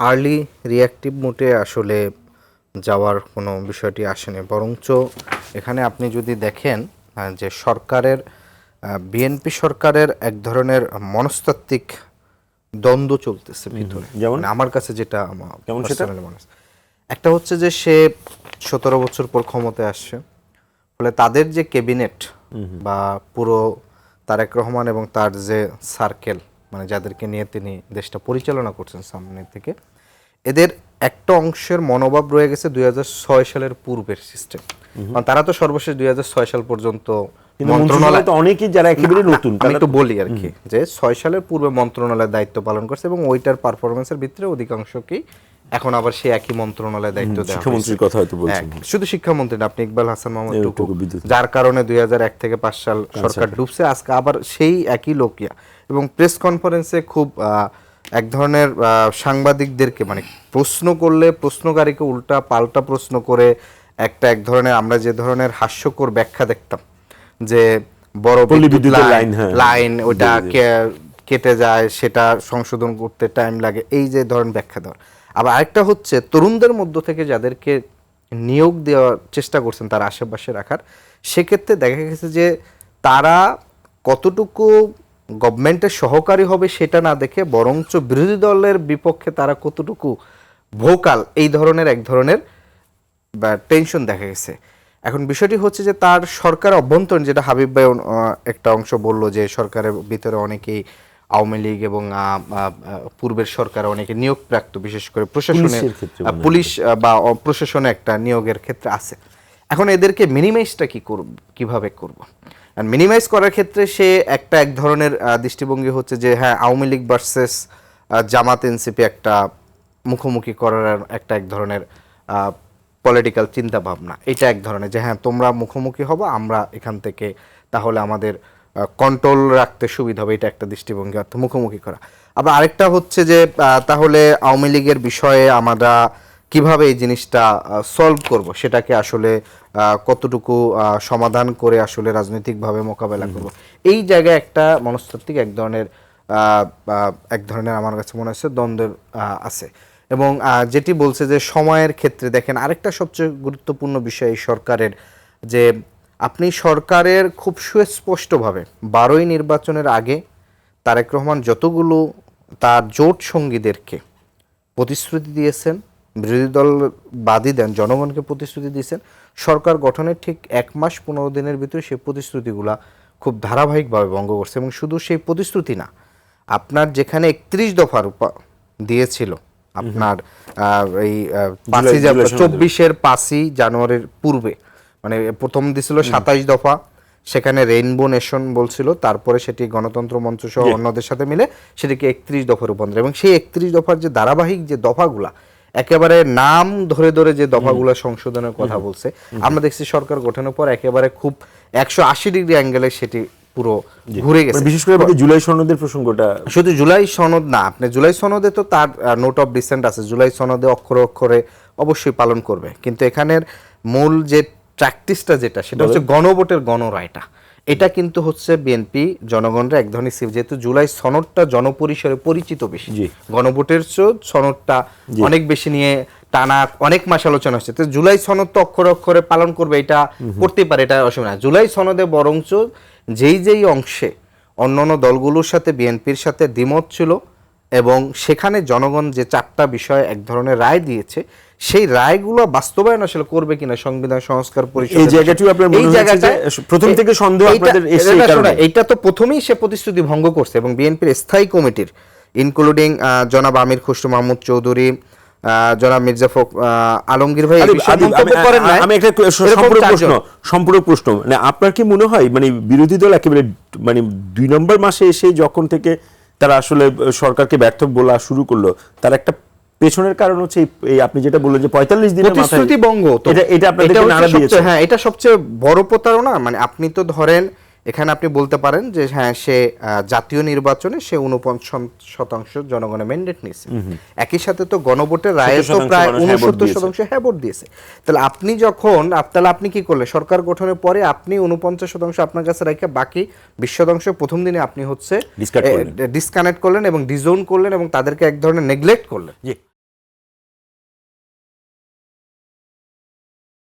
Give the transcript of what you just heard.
Early reactive মোডে আসলে যাওয়ার কোনো বিষয়টি আসেনি, বরঞ্চ এখানে আপনি যদি দেখেন যে সরকারের বিএনপি সরকারের এক ধরনের মনস্তাত্ত্বিক দ্বন্দ্ব চলতেছে ভিতরে, যেমন মানে আমার কাছে যেটা যেমন সেটা একটা হচ্ছে যে সে 17 বছর পর ক্ষমতায় আসছে, ফলে তাদের যে ক্যাবিনেট বা পুরো তারেক রহমান এবং তার যে সার্কেল, মানে যাদেরকে নিয়ে তিনি দেশটা পরিচালনা করছেন সামনে থেকে, এদের একটা অংশের মনোভাব রয়ে গেছে 2006 সালের পূর্বের সিস্টেম। কারণ তারা তো সর্বশেষ 2006 সাল পর্যন্ত মন্ত্রণালয়, তো অনেকেই যারা একেবারে নতুন, আমি একটু বলি আর কি, যে 6 সালের পূর্বে মন্ত্রণালয়ের দায়িত্ব পালন করছে এবং ওইটার পারফরমেন্সের ভিতরে অধিকাংশকেই এখন আবার সে একই মন্ত্রণালয়ে দায়িত্ব দেওয়া হয়েছে। শিক্ষামন্ত্রীর কথা হয়তো বলছেন, শুধু শিক্ষামন্ত্রী না, আপনি ইকবাল হাসান মাহমুদ টুকু, যার কারণে 2001 থেকে 5 সাল সরকার ডুবছে, আজকে আবার সেই একই লোকিয়া এবং প্রেস কনফারেন্সে খুব এক ধরনের সাংবাদিকদেরকে মানে প্রশ্ন করলে প্রশ্নকারীকে উল্টা পাল্টা প্রশ্ন করে এক ধরনের আমরা যে ধরনের হাস্যকর ব্যাখ্যা দেখতাম যে বড় বিদ্যুৎ লাইন ওটা কেটে যায়, সেটা সংশোধন করতে টাইম লাগে, এই যে ধরনের ব্যাখ্যা দেওয়ার। আবার আরেকটা হচ্ছে তরুণদের মধ্য থেকে যাদেরকে নিয়োগ দেওয়ার চেষ্টা করছেন তার আশেপাশে রাখার, সেক্ষেত্রে দেখা গেছে যে তারা কতটুকু গভর্নমেন্টের সহকারী হবে সেটা না দেখে বরঞ্চ বিরোধী দলের বিপক্ষে তারা কতটুকু ভোকাল, এই ধরনের এক ধরনের টেনশন দেখা গেছে। এখন বিষয়টি হচ্ছে যে তার সরকার অভ্যন্তরীণ, যেটা হাবিব ভাই একটা অংশ বললো যে সরকারের ভিতরে অনেকেই আওয়ামী লীগ এবং পূর্বের সরকার অনেকে নিয়োগ প্রাপ্ত, বিশেষ করে প্রশাসনে পুলিশ বা প্রশাসনে একটা নিয়োগের ক্ষেত্রে আছে। এখন এদেরকে মিনিমাইজটা কিভাবে করব? আর মিনিমাইজ করার ক্ষেত্রে সে এক ধরনের দৃষ্টিভঙ্গি হচ্ছে যে হ্যাঁ, আওয়ামী লীগ ভার্সেস জামাত এনসিপি একটা মুখোমুখি করার এক ধরনের পলিটিক্যাল চিন্তা ভাবনা, এটা এক ধরনের যে হ্যাঁ তোমরা মুখোমুখি হবো, আমরা এখান থেকে তাহলে আমাদের কন্ট্রোল রাখতে সুবিধা হবে, এটা একটা দৃষ্টিভঙ্গি, অর্থাৎ মুখোমুখি করা। আবার আরেকটা হচ্ছে যে তাহলে আওয়ামী লীগের বিষয়ে আমরা কিভাবে এই জিনিসটা সলভ করব, সেটাকে আসলে কতটুকু সমাধান করে আসলে রাজনৈতিকভাবে মোকাবেলা করব, এই জায়গায় একটা মনস্তাত্ত্বিক এক ধরনের আমার কাছে মনে হচ্ছে দ্বন্দ্বের আছে। এবং যেটি বলছে যে সময়ের ক্ষেত্রে দেখেন আরেকটা সবচেয়ে গুরুত্বপূর্ণ বিষয় এই সরকারের, যে আপনি সরকারের খুব সুস্পষ্টভাবে 12ই নির্বাচনের আগে তারেক রহমান যতগুলো তার জোট সঙ্গীদেরকে প্রতিশ্রুতি দিয়েছেন, বিরোধী দল বাদী দেন, জনগণকে প্রতিশ্রুতি দিয়েছেন, সরকার গঠনের ঠিক 1 মাস 15 দিনের ভিতরে সেই প্রতিশ্রুতিগুলা খুব ধারাবাহিকভাবে ভঙ্গ করছে। এবং শুধু সেই প্রতিশ্রুতি না, আপনার যেখানে 31 দফার দিয়েছিল আপনার এই 5ই জানুয়ারির পূর্বে, মানে প্রথম দিছিল 27 দফা, সেখানে রেইনবো নেশন বলছিল, তারপরে সেটি গণতন্ত্র মঞ্চ সহ অন্যদের সাথে মিলে সেটিকে 31 দফার রূপান্তর, এবং সেই 31 দফার যে ধারাবাহিক যে দফাগুলা একেবারে নাম ধরে ধরে যে দফাগুলো সংশোধনের কথা বলছে, আমরা দেখছি সরকার গঠনের পর একেবারে খুব 180 ডিগ্রি অ্যাঙ্গেলে সেটি পুরো ঘুরে গেছে। বিশেষ করে জুলাই সনদের প্রসঙ্গটা, শুধু জুলাই সনদ না, আপনি জুলাই সনদে তো তার নোট অফ ডিসেন্ট আছে, জুলাই সনদে অক্ষরে অক্ষরে অবশ্যই পালন করবে, কিন্তু এখানের মূল যে প্র্যাকটিসটা যেটা, সেটা হচ্ছে গণভোটের গণরায়টা, এটা কিন্তু হচ্ছে বিএনপি জনগণরা এক ধরনের, যেহেতু জুলাই সনদটা জনপরিসরে পরিচিত বেশি, গণভোটের সনদটা অনেক বেশি নিয়ে টানা অনেক মাস আলোচনা হচ্ছে, তো জুলাই সনদ তো অক্ষরে অক্ষরে পালন করবে, এটা করতেই পারে, এটা অসুবিধা। জুলাই সনদে বরঞ্চ যেই অংশে অন্যান্য দলগুলোর সাথে বিএনপির সাথে দ্বিমত ছিল এবং সেখানে জনগণ যে 4টা বিষয়ে এক ধরনের রায় দিয়েছে, সেই রায়গুলো বাস্তবায়ন আসলে করবে কিনা সংবিধান সংস্কার পরিষদ, এই জায়গাটা প্রথম থেকে সন্দেহ আপনাদের এসে কারণে এইটা তো প্রথমেই সে প্রতিশ্রুতি ভঙ্গ করছে। এবং বিএনপির স্থায়ী কমিটির ইনক্লুডিং জনাব আমির খসরু মাহমুদ চৌধুরী, জনাব মির্জা আলমগীর ভাই আমি একটা সম্পূর্ণ প্রশ্ন, মানে আপনার কি মনে হয় মানে বিরোধী দল একেবারে মানে 2 নম্বর মাসে এসে যখন থেকে তারা আসলে সরকারকে ব্যর্থ বলা শুরু করলো, তার একটা পেছনের কারণ হচ্ছে এই আপনি যেটা বললেন যে 45 দিনের মাথায় প্রতিশ্রুতি ভঙ্গ, এটা আপনাদেরকে নাড়া দিয়েছে? হ্যাঁ, এটা সবচেয়ে বড় প্রতারণা। মানে আপনি তো ধরেন এখানে আপনি বলতে পারেন যে হ্যাঁ, সে জাতীয় নির্বাচনে সে 49% জনগণের ম্যান্ডেট নিয়েছে, একই সাথে তো গণভোটের রায়ে তো প্রায় 69% হ্যাঁ ভোট দিয়েছে। তাহলে আপনি কি করলেন, সরকার গঠনের পরে আপনি 49% আপনার কাছে রেখে বাকি 20% প্রথম দিনে আপনি হচ্ছে ডিসকানেক্ট করলেন এবং ডিজোন করলেন এবং তাদেরকে এক ধরনের নেগলেক্ট করলেন।